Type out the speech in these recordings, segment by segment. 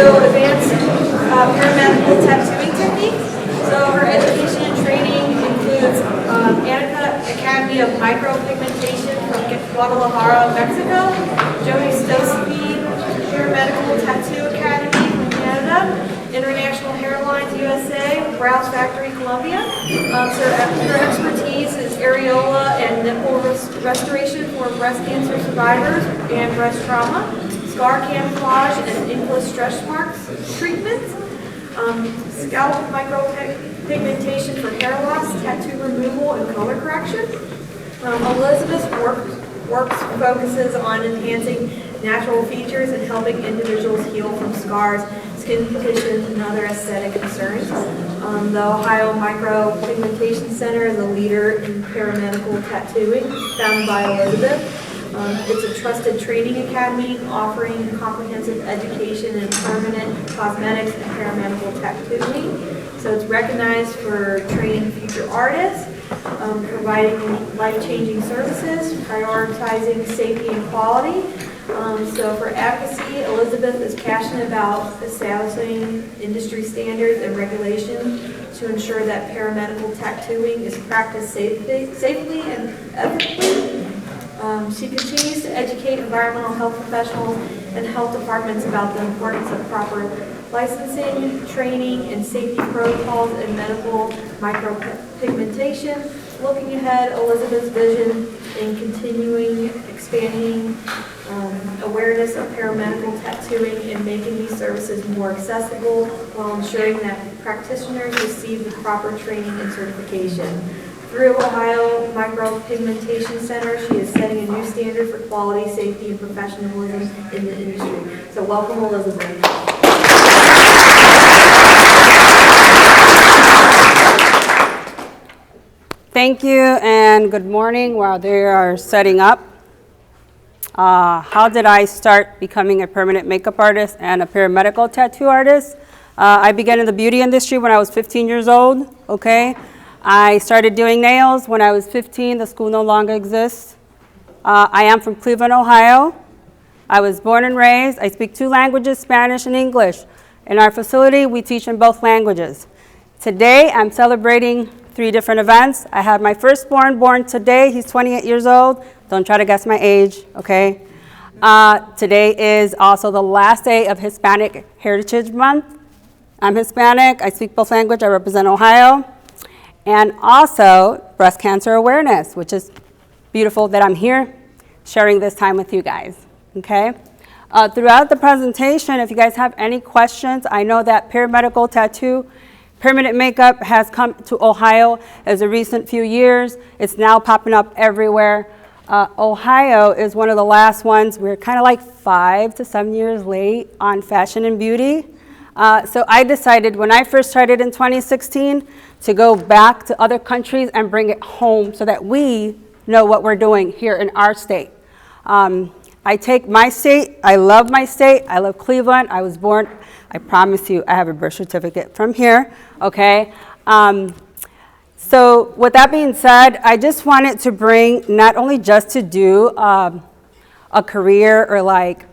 advanced paramedical tattooing techniques. So her education and training includes Annika Academy of Micropigmentation from Guadalajara, Mexico, Jody Stoseby Paramedical Tattoo Academy from Canada, International Hairlines USA, Brows Factory, Colombia. So her expertise is areola and nipple restoration for breast cancer survivors and breast trauma, scar camouflage and English stretch marks treatments, scalp micropigmentation for hair loss, tattoo removal, and color correction. Elizabeth's work focuses on enhancing natural features and helping individuals heal from scars, skin conditions, and other aesthetic concerns. The Ohio Micropigmentation Center is a leader in paramedical tattooing, founded by Elizabeth. It's a trusted training academy offering comprehensive education in permanent cosmetics and paramedical tattooing. So it's recognized for training future artists, providing life-changing services, prioritizing safety and quality. So for advocacy, Elizabeth is passionate about establishing industry standards and regulations to ensure that paramedical tattooing is practiced safely and ethically. She continues to educate environmental health professionals and health departments about the importance of proper licensing, training, and safety protocols in medical micropigmentation. Looking ahead, Elizabeth's vision in continuing expanding awareness of paramedical tattooing and making these services more accessible while ensuring that practitioners receive the proper training and certification. Through Ohio Micropigmentation Center, she is setting a new standard for quality, safety, and professionalism in the industry. So welcome, Elizabeth. Thank you and good morning. While they are setting up, how did I start becoming a permanent makeup artist and a paramedical tattoo artist? I began in the beauty industry when I was 15 years old, okay? I started doing nails when I was 15. The school no longer exists. I am from Cleveland, Ohio. I was born and raised. I speak 2 languages, Spanish and English. In our facility, we teach in both languages. Today, I'm celebrating 3 different events. I have my firstborn born today. He's 28 years old. Don't try to guess my age, okay? Today is also the last day of Hispanic Heritage Month. I'm Hispanic. I speak both languages. I represent Ohio. And also breast cancer awareness, which is beautiful that I'm here sharing this time with you guys, okay? Throughout the presentation, if you guys have any questions, I know that paramedical tattoo, permanent makeup has come to Ohio as a recent few years. It's now popping up everywhere. Ohio is one of the last ones. We're kind of like 5 to 7 years late on fashion and beauty. So I decided when I first started in 2016 to go back to other countries and bring it home so that we know what we're doing here in our state. I take my state, I love my state, I love Cleveland. I was born, I promise you, I have a birth certificate from here, okay? So with that being said, I just wanted to bring not only just to do a career or like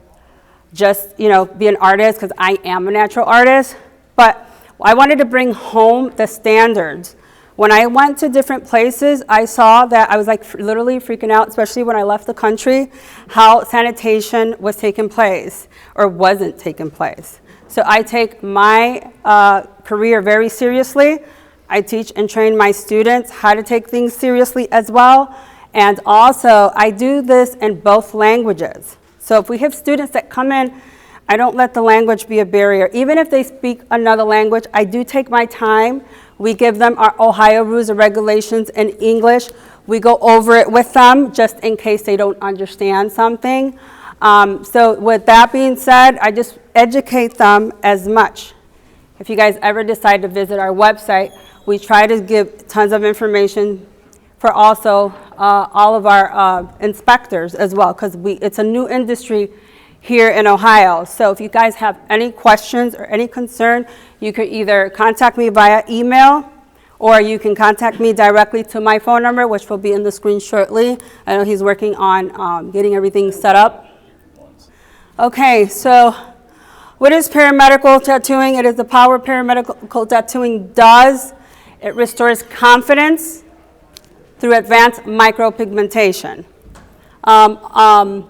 just, be an artist because I am a natural artist, but I wanted to bring home the standards. When I went to different places, I saw that I was like literally freaking out, especially when I left the country, how sanitation was taking place or wasn't taking place. So I take my career very seriously. I teach and train my students how to take things seriously as well. And also, I do this in both languages. So if we have students that come in, I don't let the language be a barrier. Even if they speak another language, I do take my time. We give them our Ohio rules and regulations in English. We go over it with them just in case they don't understand something. So with that being said, I just educate them as much. If you guys ever decide to visit our website, we try to give tons of information for also all of our inspectors as well, because it's a new industry here in Ohio. So if you guys have any questions or any concern, you could either contact me via email or you can contact me directly to my phone number, which will be in the screen shortly. I know he's working on getting everything set up. Okay, so What is paramedical tattooing? It is the power paramedical tattooing does. It restores confidence through advanced micropigmentation. I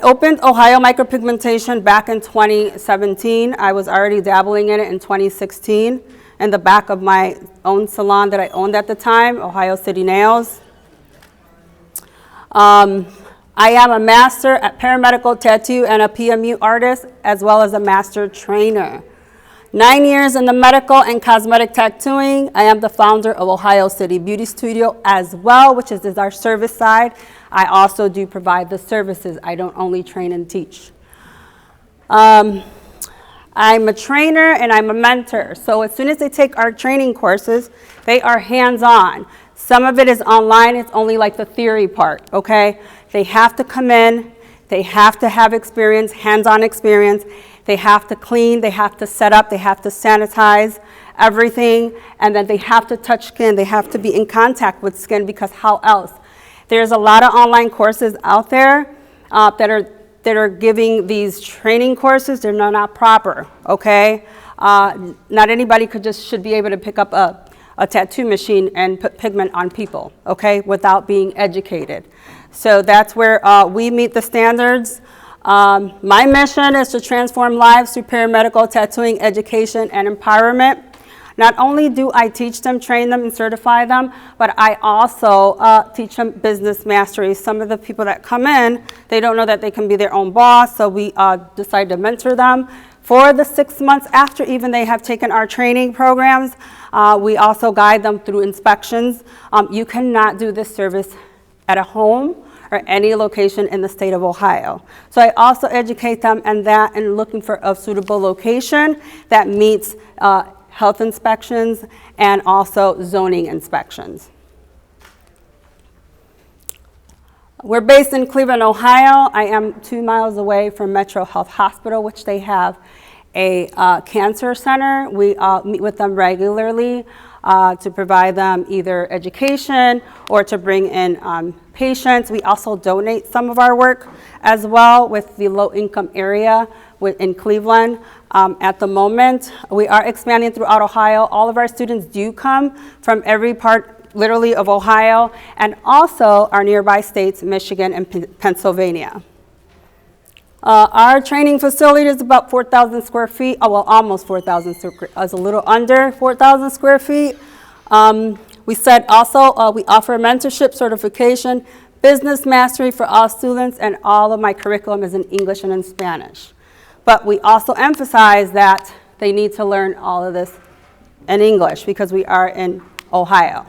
opened Ohio Micropigmentation back in 2017. I was already dabbling in it in 2016 in the back of my own salon that I owned at the time, Ohio City Nails. I am a master at paramedical tattoo and a PMU artist, as well as a master trainer. 9 years in the medical and cosmetic tattooing. I am the founder of Ohio City Beauty Studio as well, which is our service side. I also do provide the services. I don't only train and teach. I'm a trainer and I'm a mentor. So as soon as they take our training courses, they are hands-on. Some of it is online. It's only like the theory part, okay? They have to come in. They have to have experience, hands-on experience. They have to clean, they have to set up, they have to sanitize everything, and then they have to touch skin. They have to be in contact with skin, because how else? There's a lot of online courses out there that are giving these training courses. They're not proper, okay? Not anybody should be able to pick up a tattoo machine and put pigment on people, okay, without being educated. So that's where we meet the standards. My mission is to transform lives through paramedical tattooing education and empowerment. Not only do I teach them, train them, and certify them, but I also teach them business mastery. Some of the people that come in, they don't know that they can be their own boss, so we decide to mentor them. For the 6 months after even they have taken our training programs, we also guide them through inspections. You cannot do this service at a home or any location in the state of Ohio. So I also educate them in that and looking for a suitable location that meets health inspections and also zoning inspections. We're based in Cleveland, Ohio. I am 2 miles away from Metro Health Hospital, which they have a cancer center. We meet with them regularly to provide them either education or to bring in patients. We also donate some of our work as well with the low-income area in Cleveland. At the moment, we are expanding throughout Ohio. All of our students do come from every part, literally, of Ohio, and also our nearby states, Michigan and Pennsylvania. Our training facility is about 4,000 square feet. Oh, well, almost 4,000 square, it's a little under 4,000 square feet. We said also we offer mentorship, certification, business mastery for all students, and all of my curriculum is in English and in Spanish. But we also emphasize that they need to learn all of this in English because we are in Ohio.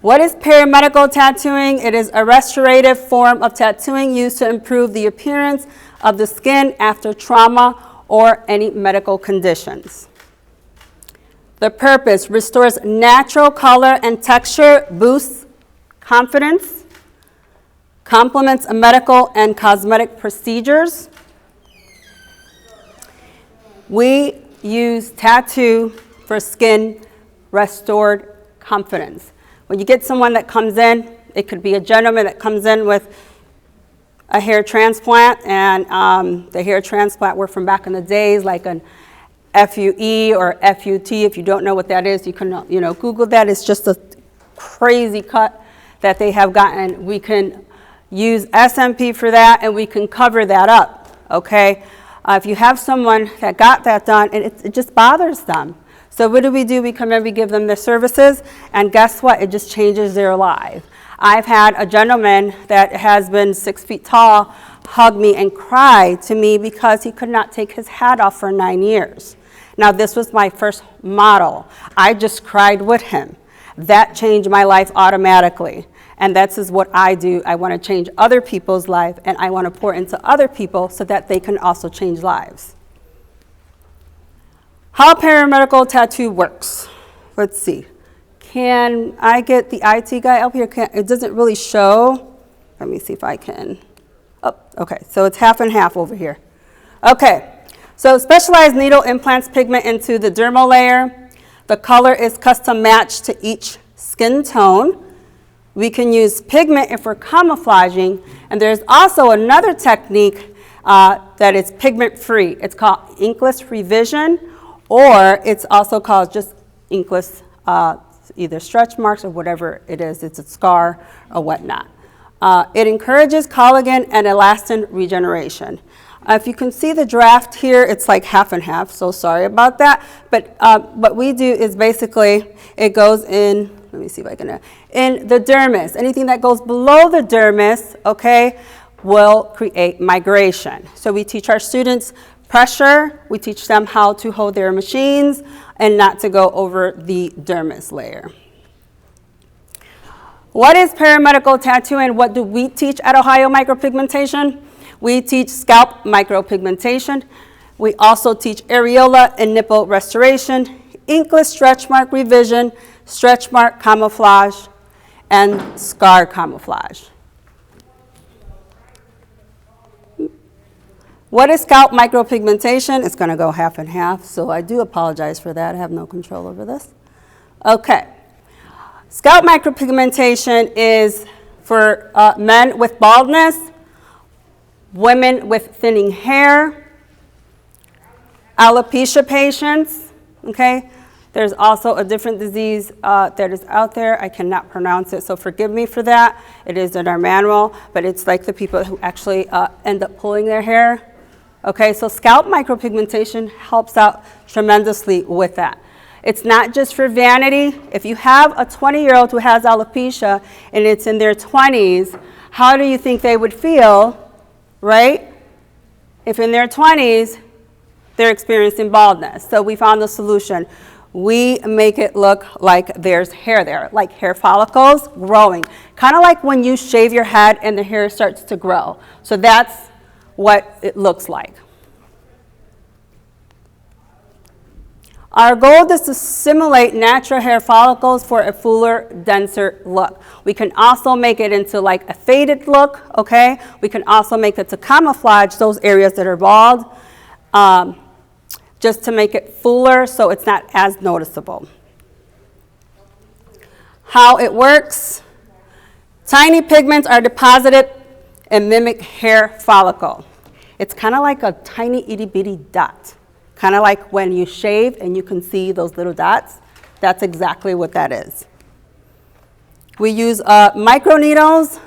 What is paramedical tattooing? It is a restorative form of tattooing used to improve the appearance of the skin after trauma or any medical conditions. The purpose: restores natural color and texture, boosts confidence, complements medical and cosmetic procedures. We use tattoo for skin restored confidence. When you get someone that comes in, it could be a gentleman that comes in with a hair transplant, and the hair transplant were from back in the days, like an FUE or FUT. If you don't know what that is, you can Google that. It's just a crazy cut that they have gotten. We can use SMP for that, and we can cover that up, okay? If you have someone that got that done, and it just bothers them. So what do? We come in, we give them the services, and guess what? It just changes their life. I've had a gentleman that has been 6 feet tall hug me and cry to me because he could not take his hat off for 9 years. Now, this was my first model. I just cried with him. That changed my life automatically. And that's is what I do. I want to change other people's life, and I want to pour into other people so that they can also change lives. How paramedical tattoo works. Let's see. Can I get the IT guy up here? It doesn't really show. Let me see if I can. Oh, okay, so it's half and half over here. Okay, so specialized needle implants pigment into the dermal layer. The color is custom matched to each skin tone. We can use pigment if we're camouflaging, and there's also another technique that is pigment-free. It's called inkless revision, or it's also called just inkless, either stretch marks or whatever it is. It's a scar or whatnot. It encourages collagen and elastin regeneration. If you can see the draft here, it's like half and half, so sorry about that. But what we do is basically, it goes in, let me see if I can, in the dermis. Anything that goes below the dermis, okay, will create migration. So we teach our students pressure, we teach them how to hold their machines and not to go over the dermis layer. What is perimedical tattoo and what do we teach at Ohio Micropigmentation? We teach scalp micropigmentation. We also teach areola and nipple restoration, inkless stretch mark revision, stretch mark camouflage, and scar camouflage. What is scalp micropigmentation? It's going to go half and half, so I do apologize for that. I have no control over this. Okay. Scalp micropigmentation is for men with baldness, women with thinning hair, alopecia patients, okay? There's also a different disease that is out there. I cannot pronounce it, so forgive me for that. It is in our manual, but it's like the people who actually end up pulling their hair. Okay, so scalp micropigmentation helps out tremendously with that. It's not just for vanity. If you have a 20-year-old who has alopecia and it's in their 20s, how do you think they would feel, right? If in their 20s, they're experiencing baldness. So we found the solution. We make it look like there's hair there, like hair follicles growing. Kind of like when you shave your head and the hair starts to grow. So that's what it looks like. Our goal is to simulate natural hair follicles for a fuller, denser look. We can also make it into like a faded look, okay? We can also make it to camouflage those areas that are bald, just to make it fuller so it's not as noticeable. How it works: tiny pigments are deposited and mimic hair follicle. It's kind of like a tiny itty bitty dot. Kind of like when you shave and you can see those little dots. That's exactly what that is. We use microneedles,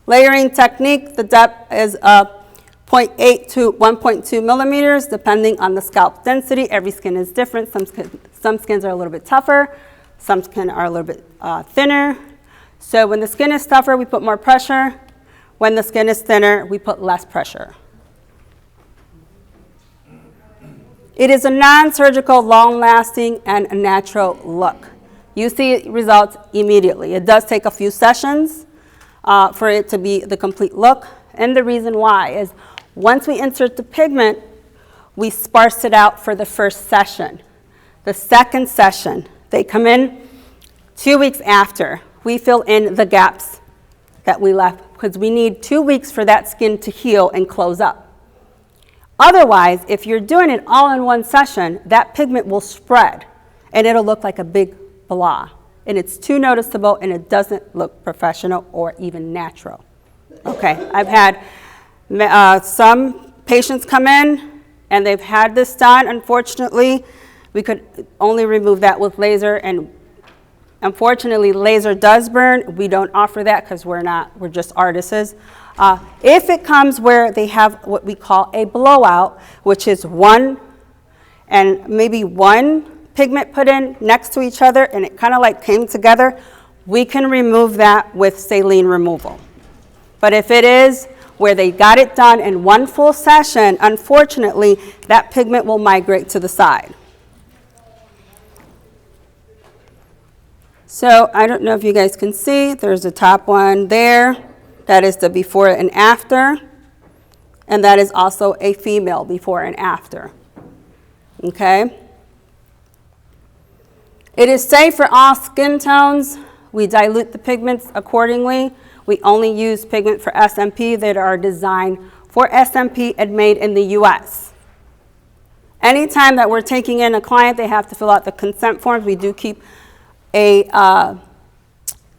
layering technique. The depth is 0.8 to 1.2 millimeters, depending on the scalp density. Every skin is different. Some skins are a little bit tougher. Some skin are a little bit thinner. So when the skin is tougher, we put more pressure. When the skin is thinner, we put less pressure. It is a non-surgical, long-lasting, and natural look. You see results immediately. It does take a few sessions for it to be the complete look. And the reason why is once we insert the pigment, we sparse it out for the first session. The second session, they come in 2 weeks after. We fill in the gaps that we left because we need 2 weeks for that skin to heal and close up. Otherwise, if you're doing it all in one session, that pigment will spread and it'll look like a big blah. And it's too noticeable and it doesn't look professional or even natural. Okay, I've had some patients come in and they've had this done. Unfortunately, we could only remove that with laser, and unfortunately, laser does burn. We don't offer that because we're just artists. If it comes where they have what we call a blowout, which is one and maybe one pigment put in next to each other and it kind of like came together, we can remove that with saline removal. But if it is where they got it done in one full session, unfortunately, that pigment will migrate to the side. So I don't know if you guys can see, there's the top one there. That is the before and after. And that is also a female before and after. Okay? It is safe for all skin tones. We dilute the pigments accordingly. We only use pigment for SMP that are designed for SMP and made in the US. Anytime that we're taking in a client, they have to fill out the consent forms. We do keep a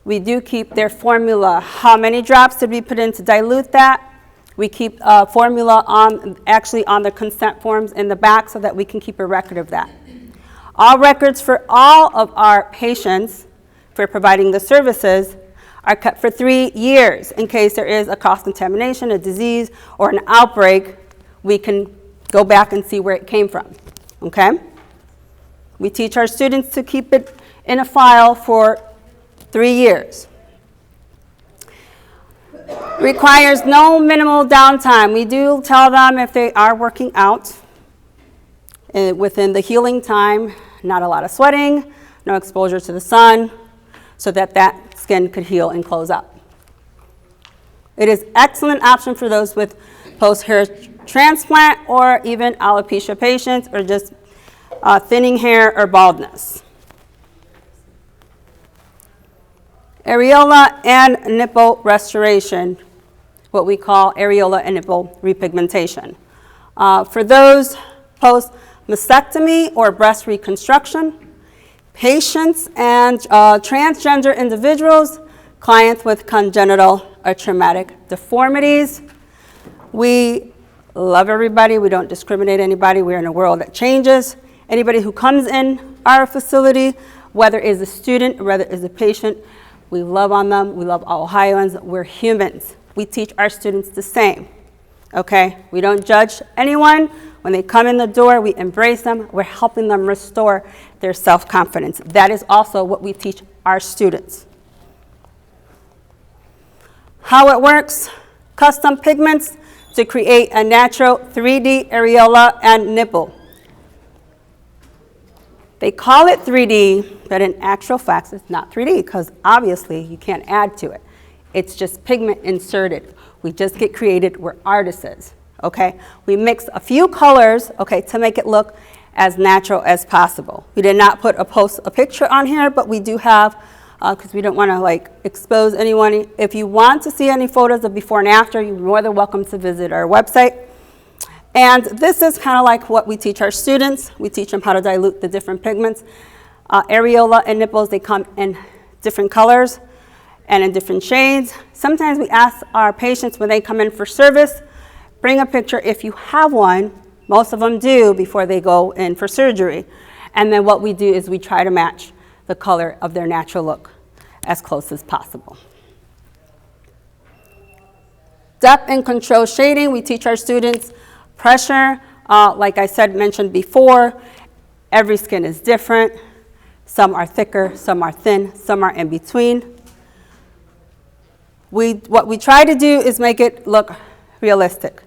We do keep their formula. How many drops did we put in to dilute that? We keep a formula actually on the consent forms in the back so that we can keep a record of that. All records for all of our patients for providing the services are kept for 3 years. In case there is a cross-contamination, a disease, or an outbreak, we can go back and see where it came from, okay? We teach our students to keep it in a file for 3 years. Requires no minimal downtime. We do tell them if they are working out within the healing time, not a lot of sweating, no exposure to the sun, so that that skin could heal and close up. It is excellent option for those with post-hair transplant or even alopecia patients or just thinning hair or baldness. Areola and nipple restoration, what we call areola and nipple repigmentation. For those post-mastectomy or breast reconstruction, patients and transgender individuals, clients with congenital or traumatic deformities. We love everybody. We don't discriminate anybody. We're in a world that changes. Anybody who comes in our facility, whether is a student or whether is a patient, we love on them. We love all Ohioans. We're humans. We teach our students the same, okay? We don't judge anyone. When they come in the door, we embrace them. We're helping them restore their self-confidence. That is also what we teach our students. How it works, custom pigments to create a natural 3D areola and nipple. They call it 3D, but in actual fact, it's not 3D because obviously you can't add to it. It's just pigment inserted. We just get created, we're artists, okay? We mix a few colors, okay, to make it look as natural as possible. We did not post a picture on here, but we do have, because we don't want to like expose anyone. If you want to see any photos of before and after, you're more than welcome to visit our website. And this is kind of like what we teach our students. We teach them how to dilute the different pigments. Areola and nipples, they come in different colors and in different shades. Sometimes we ask our patients when they come in for service, bring a picture if you have one. Most of them do before they go in for surgery. And then what we do is we try to match the color of their natural look as close as possible. Depth and control shading, we teach our students pressure. Like I said, mentioned before, every skin is different. Some are thicker, some are thin, some are in between. What we try to do is make it look realistic.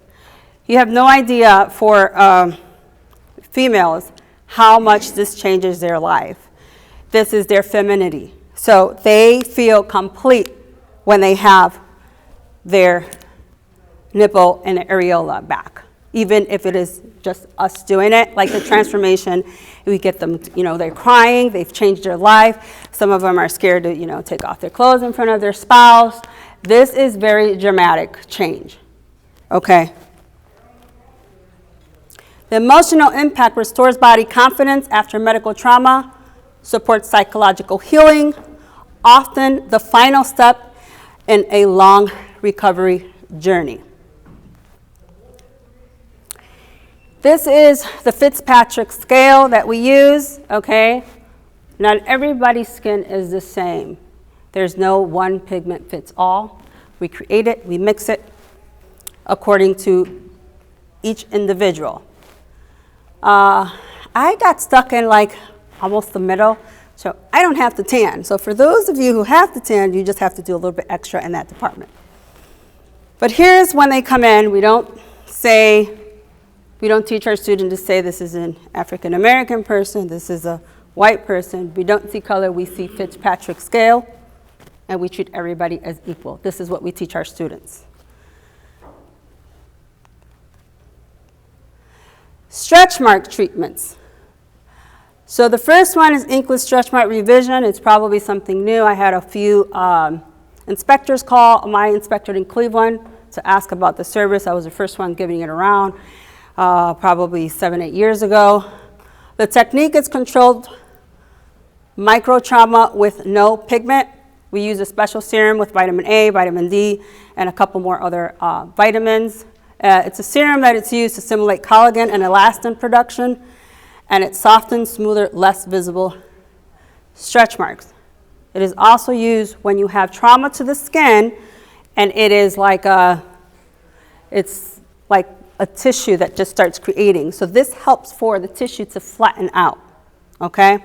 You have no idea for females how much this changes their life. This is their femininity. So they feel complete when they have their nipple and areola back. Even if it is just us doing it, like the transformation, we get them, you know, they're crying, they've changed their life. Some of them are scared to, you know, take off their clothes in front of their spouse. This is very dramatic change, okay? The emotional impact restores body confidence after medical trauma, supports psychological healing, often the final step in a long recovery journey. This is the Fitzpatrick scale that we use, okay? Not everybody's skin is the same. There's no one pigment fits all. We create it, we mix it according to each individual. I got stuck in like almost the middle, so I don't have to tan. So for those of you who have to tan, you just have to do a little bit extra in that department. But here's when they come in, we don't teach our student to say this is an African American person, this is a white person. We don't see color, we see Fitzpatrick scale, and we treat everybody as equal. This is what we teach our students. Stretch mark treatments. So the first one is inkless stretch mark revision. It's probably something new. I had a few inspectors call my inspector in Cleveland to ask about the service. I was the first one giving it around, probably 7-8 years ago. The technique is controlled microtrauma with no pigment. We use a special serum with vitamin A, vitamin D, and a couple more other vitamins. It's a serum that it's used to stimulate collagen and elastin production, and it softens smoother, less visible stretch marks. It is also used when you have trauma to the skin, and it is it's like a tissue that just starts creating. So this helps for the tissue to flatten out, okay?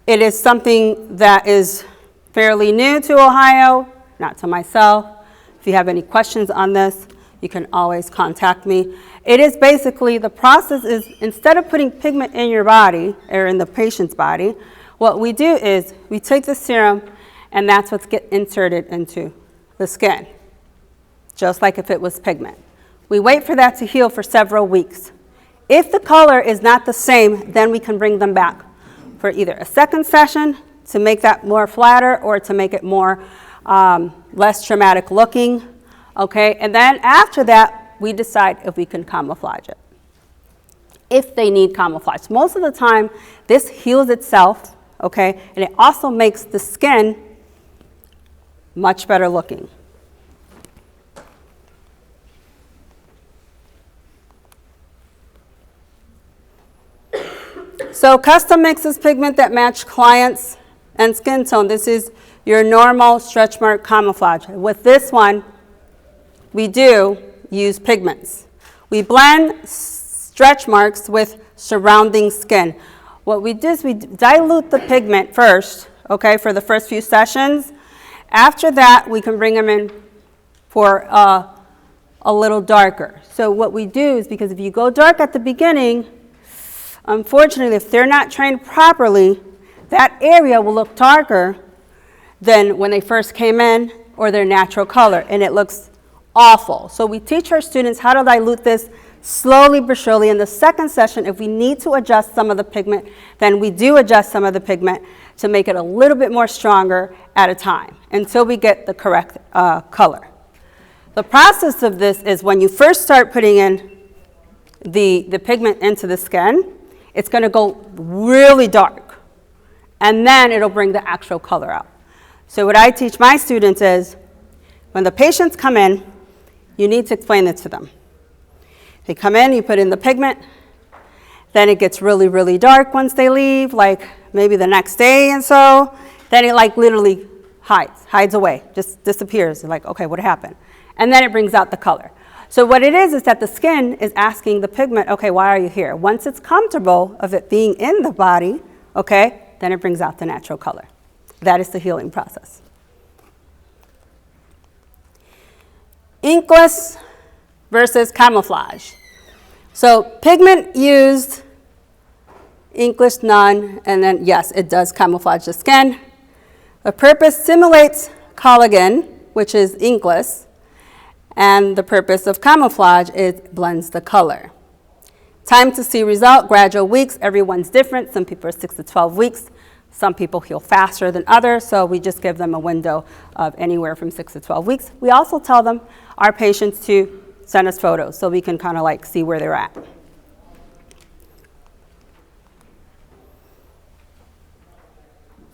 It is something that is fairly new to Ohio, not to myself. If you have any questions on this, you can always contact me. It is basically, the process is, instead of putting pigment in your body, or in the patient's body, what we do is we take the serum, and that's what's get inserted into the skin, just like if it was pigment. We wait for that to heal for several weeks. If the color is not the same, then we can bring them back for either a second session to make that more flatter or to make it more less traumatic looking, okay? And then after that, we decide if we can camouflage it, if they need camouflage. Most of the time, this heals itself, okay? And it also makes the skin much better looking. So custom mixes pigment that match clients and skin tone. This is your normal stretch mark camouflage. With this one, we do use pigments. We blend stretch marks with surrounding skin. What we do is we dilute the pigment first, okay, for the first few sessions. After that, we can bring them in for a little darker. So what we do is, because if you go dark at the beginning, unfortunately, if they're not trained properly, that area will look darker than when they first came in or their natural color, and it looks awful. So we teach our students how to dilute this slowly but surely. In the second session, if we need to adjust some of the pigment, then we do adjust some of the pigment to make it a little bit more stronger at a time until we get the correct color. The process of this is when you first start putting in the pigment into the skin, it's going to go really dark, and then it'll bring the actual color out. So what I teach my students is, when the patients come in, you need to explain it to them. They come in, you put in the pigment, then it gets really, really dark once they leave, like maybe the next day and so. Then it like literally hides away, just disappears. You're like, okay, what happened? And then it brings out the color. So what it is that the skin is asking the pigment, okay, why are you here? Once it's comfortable of it being in the body, okay, then it brings out the natural color. That is the healing process. Inkless versus camouflage. So pigment used, inkless none, and then yes, it does camouflage the skin. The purpose simulates collagen, which is inkless, and the purpose of camouflage is blends the color. Time to see result, gradual weeks. Everyone's different. Some people are 6 to 12 weeks. Some people heal faster than others, so we just give them a window of anywhere from 6 to 12 weeks. We also tell them, our patients, to send us photos so we can kind of like see where they're at.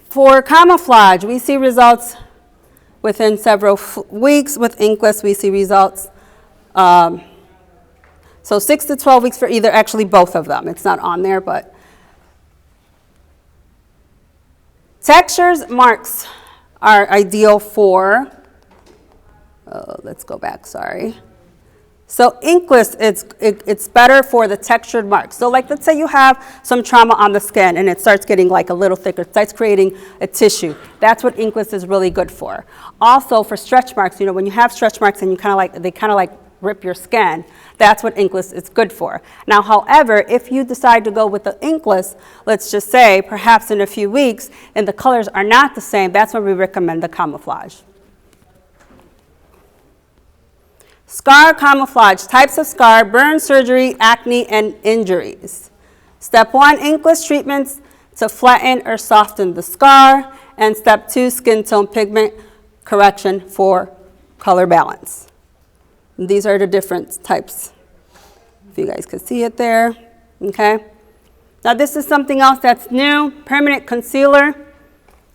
For camouflage, we see results within several weeks. With inkless, we see results. So 6 to 12 weeks for either, actually both of them. It's not on there, but. Textures, marks are ideal for, let's go back, sorry. So inkless, it's better for the textured marks. So like, let's say you have some trauma on the skin and it starts getting like a little thicker, it starts creating a tissue. That's what inkless is really good for. Also for stretch marks, you know, when you have stretch marks and you they kind of like rip your skin, that's what inkless is good for. Now, however, if you decide to go with the inkless, let's just say perhaps in a few weeks, and the colors are not the same, that's when we recommend the camouflage. Scar camouflage, types of scar, burn, surgery, acne, and injuries. Step 1, inkless treatments to flatten or soften the scar. And step 2, skin tone pigment correction for color balance. These are the different types, if you guys could see it there, okay? Now this is something else that's new, permanent concealer.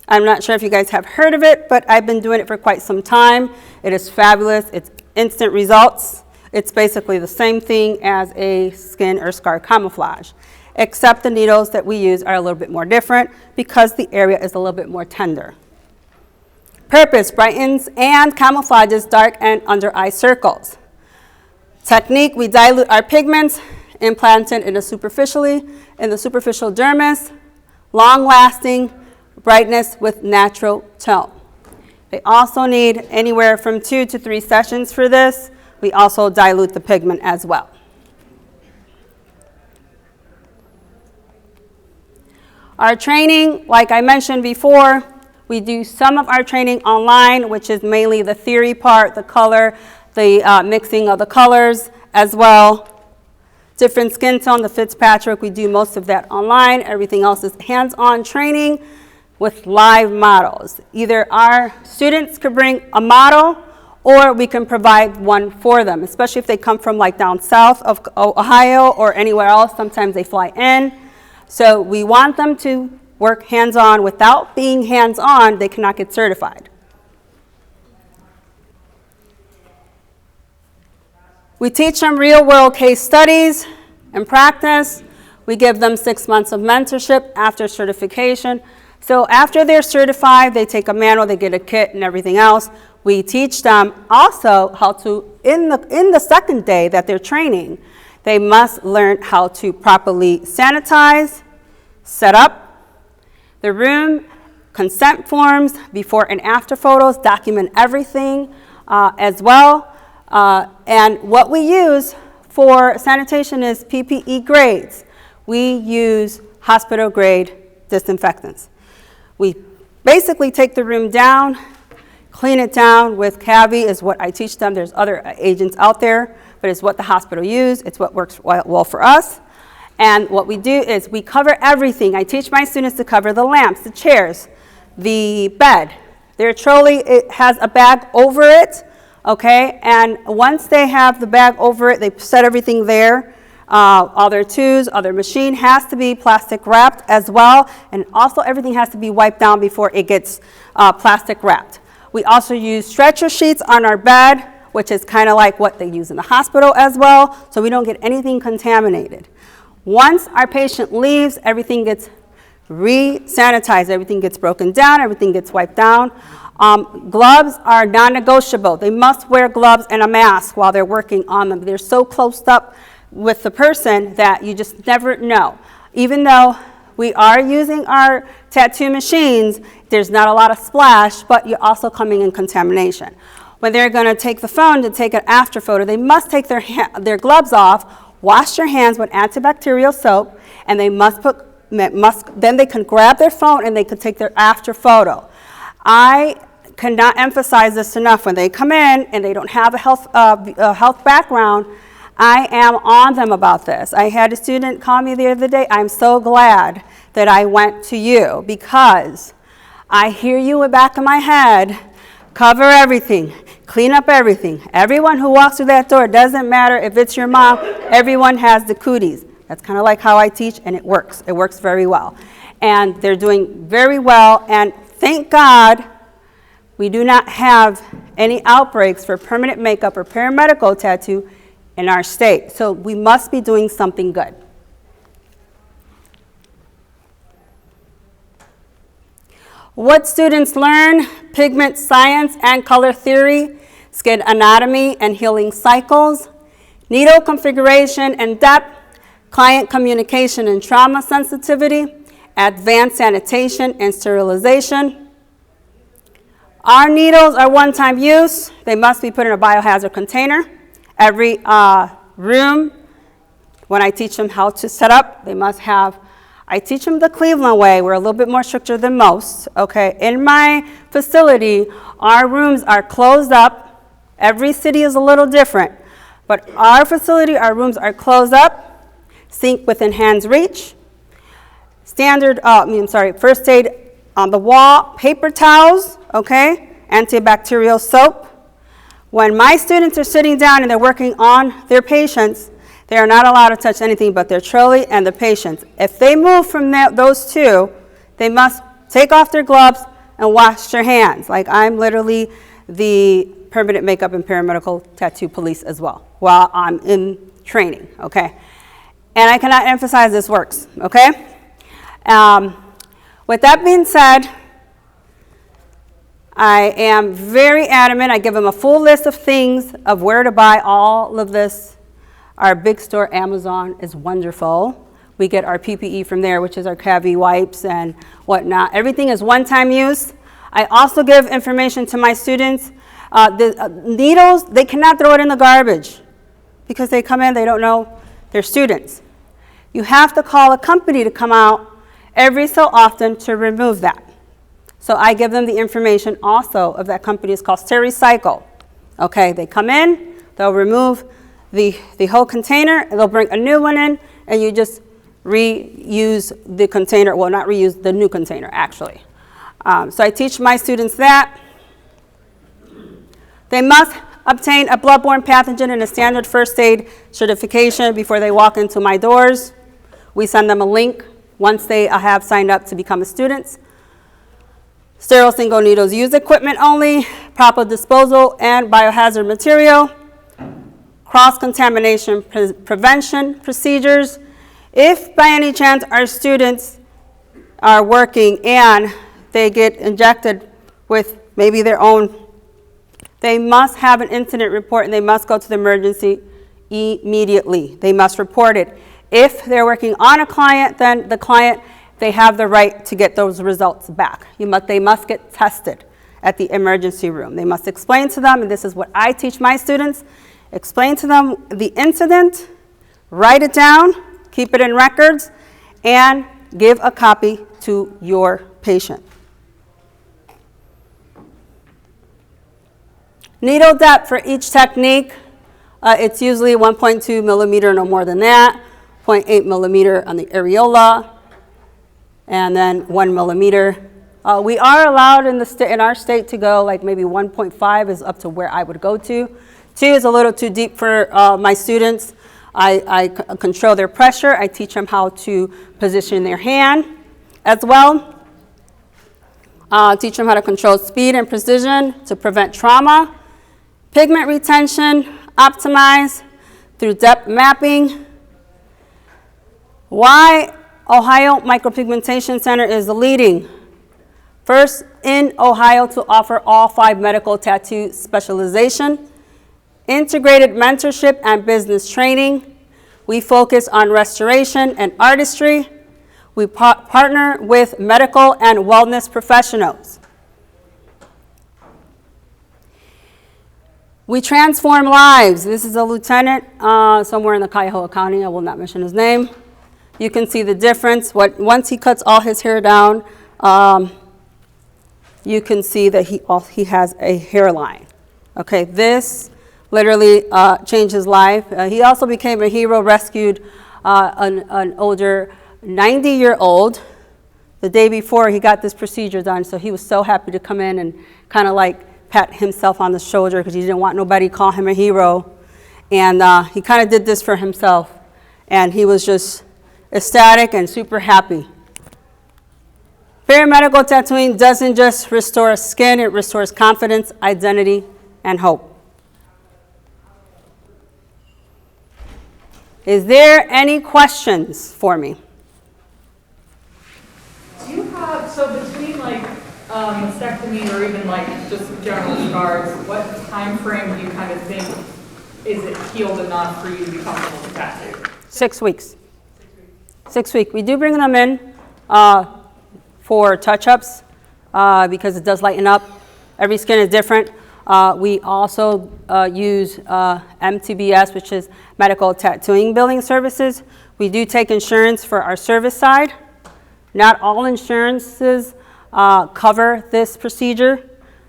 I'm not sure if you guys have heard of it, but I've been doing it for quite some time. It is fabulous. It's instant results. It's basically the same thing as a skin or scar camouflage, except the needles that we use are a little bit more different because the area is a little bit more tender. Purpose: brightens and camouflages dark and under eye circles. Technique: we dilute our pigments, implanted in the superficial dermis, long-lasting brightness with natural tone. They also need anywhere from 2 to 3 sessions for this. We also dilute the pigment as well. Our training, like I mentioned before, we do some of our training online, which is mainly the theory part, the color, the mixing of the colors as well. Different skin tone, the Fitzpatrick, we do most of that online. Everything else is hands-on training with live models. Either our students could bring a model or we can provide one for them, especially if they come from like down south of Ohio or anywhere else. Sometimes they fly in. So we want them to work hands-on. Without being hands-on, they cannot get certified. We teach them real-world case studies and practice. We give them 6 months of mentorship after certification. So after they're certified, they take a manual, they get a kit and everything else. We teach them also how to, in the second day that they're training, they must learn how to properly sanitize, set up the room, consent forms, before and after photos, document everything as well. And what we use for sanitation is PPE grades. We use hospital grade disinfectants. We basically take the room down, clean it down with Cavi is what I teach them. There's other agents out there, but it's what the hospital use. It's what works well for us. And what we do is we cover everything. I teach my students to cover the lamps, the chairs, the bed. Their trolley, it has a bag over it, okay? And once they have the bag over it, they set everything there. All their tools, all their machine has to be plastic wrapped as well. And also everything has to be wiped down before it gets plastic wrapped. We also use stretcher sheets on our bed, which is kind of like what they use in the hospital as well, so we don't get anything contaminated. Once our patient leaves, everything gets re-sanitized, everything gets broken down, everything gets wiped down. Gloves are non-negotiable. They must wear gloves and a mask while they're working on them. They're so close up with the person that you just never know. Even though we are using our tattoo machines, there's not a lot of splash, but you're also coming in contamination. When they're going to take the phone to take an after photo, they must take their gloves off, wash their hands with antibacterial soap, and they then they can grab their phone and they can take their after photo. I cannot emphasize this enough. When they come in and they don't have a health background, I am on them about this. I had a student call me the other day. I'm so glad that I went to you because I hear you in the back of my head. Cover everything, clean up everything. Everyone who walks through that door, doesn't matter if it's your mom, everyone has the cooties. That's kind of like how I teach, and it works. It works very well. And they're doing very well, and thank God we do not have any outbreaks for permanent makeup or paramedical tattoo in our state. So we must be doing something good. What students learn: pigment science and color theory, skin anatomy and healing cycles, needle configuration and depth, client communication and trauma sensitivity, advanced sanitation and sterilization. Our needles are one-time use. They must be put in a biohazard container. Every room, when I teach them how to set up, they must have, I teach them the Cleveland way. We're a little bit more stricter than most, okay? In my facility, our rooms are closed up. Every city is a little different, but our facility, our rooms are closed up, sink within hand's reach, first aid on the wall, paper towels, okay? Antibacterial soap. When my students are sitting down and they're working on their patients, they are not allowed to touch anything but their trolley and the patients. If they move from those two, they must take off their gloves, and wash your hands. Like, I'm literally the permanent makeup and paramedical tattoo police as well while I'm in training, okay? And I cannot emphasize this works, okay? With that being said, I am very adamant. I give them a full list of things of where to buy all of this. Our big store, Amazon, is wonderful. We get our PPE from there, which is our Cavi wipes and whatnot. Everything is one-time use. I also give information to my students. The needles, they cannot throw it in the garbage because they come in, they don't know they're students. You have to call a company to come out every so often to remove that. So I give them the information also of that company. It's called Stericycle. Okay, they come in, they'll remove the whole container, and they'll bring a new one in, and you just reuse the container, well, not reuse, the new container, actually. So I teach my students that. They must obtain a bloodborne pathogen and a standard first aid certification before they walk into my doors. We send them a link once they have signed up to become a student. Sterile single needles use equipment only, proper disposal and biohazard material, cross-contamination prevention procedures. If by any chance our students are working and they get injected with maybe their own, they must have an incident report and they must go to the emergency immediately. They must report it. If they're working on a client, then the client, they have the right to get those results back. They must get tested at the emergency room. They must explain to them, and this is what I teach my students, explain to them the incident, write it down, keep it in records, and give a copy to your patient. Needle depth for each technique, it's usually 1.2 millimeter, no more than that, 0.8 millimeter on the areola, and then 1 millimeter. We are allowed in our state to go like maybe 1.5 is up to where I would go to. 2 is a little too deep for my students. I control their pressure. I teach them how to position their hand as well. Teach them how to control speed and precision to prevent trauma. Pigment retention, optimize through depth mapping. Why Ohio Micropigmentation Center is the leading first in Ohio to offer all 5 medical tattoo specialization, integrated mentorship and business training. We focus on restoration and artistry. We partner with medical and wellness professionals. We transform lives. This is a lieutenant somewhere in the Cuyahoga County. I will not mention his name. You can see the difference. Once he cuts all his hair down, you can see that he has a hairline. Okay, this literally changed his life. He also became a hero, rescued an older 90-year-old the day before he got this procedure done. So he was so happy to come in and kind of like pat himself on the shoulder because he didn't want nobody to call him a hero. And he kind of did this for himself. And he was just ecstatic and super happy. Paramedical tattooing doesn't just restore skin, it restores confidence, identity, and hope. Is there any questions for me? Do you have, so between like mastectomy or even like just general scars, what time frame do you kind of think is it healed enough for you to be comfortable with tattoo? 6 weeks. 6 weeks. We do bring them in for touch-ups because it does lighten up. Every skin is different. We also use MTBS, which is Medical Tattooing Billing Services. We do take insurance for our service side. Not all insurances cover this procedure,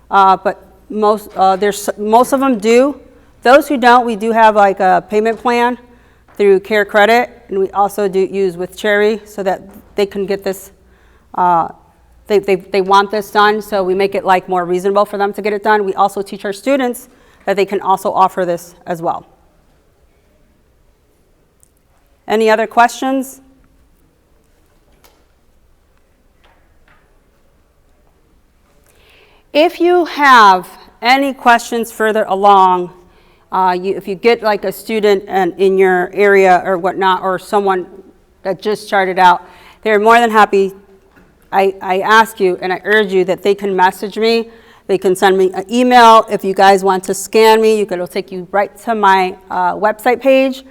but most of them do. Those who don't, we do have like a payment plan through Care Credit, and we also do use with Cherry so that they can get this. They want this done, so we make it like more reasonable for them to get it done. We also teach our students that they can also offer this as well. Any other questions? If you have any questions further along, if you get like a student in your area or whatnot, or someone that just started out, they're more than happy. I ask you and I urge you that they can message me. They can send me an email. If you guys want to scan me, it'll take you right to my website page,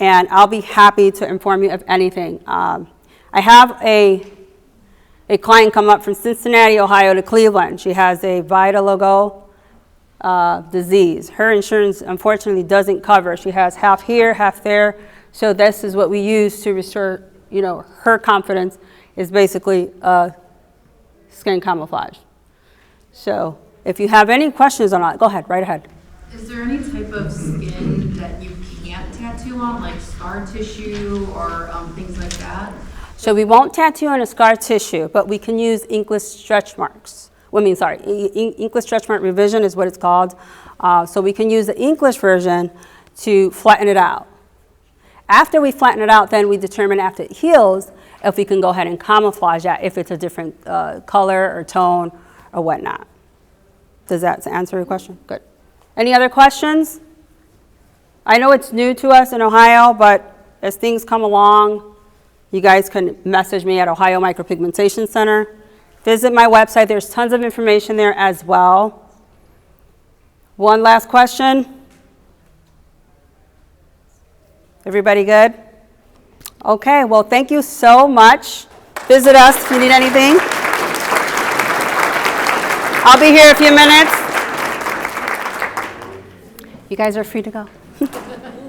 and I'll be happy to inform you of anything. I have a client come up from Cincinnati, Ohio to Cleveland. She has a vitiligo disease. Her insurance unfortunately doesn't cover. She has half here, half there. So this is what we use to restore, her confidence is basically skin camouflage. So if you have any questions on that, go ahead, right ahead. Is there any type of skin that you can't tattoo on, like scar tissue or things like that? So we won't tattoo on a scar tissue, but we can use inkless stretch marks. Inkless stretch mark revision is what it's called. So we can use the inkless version to flatten it out. After we flatten it out, then we determine after it heals if we can go ahead and camouflage that, if it's a different color or tone or whatnot. Does that answer your question? Good. Any other questions? I know it's new to us in Ohio, but as things come along, you guys can message me at Ohio Micropigmentation Center. Visit my website. There's tons of information there as well. One last question. Everybody good? Okay, well, thank you so much. Visit us if you need anything. I'll be here a few minutes. You guys are free to go.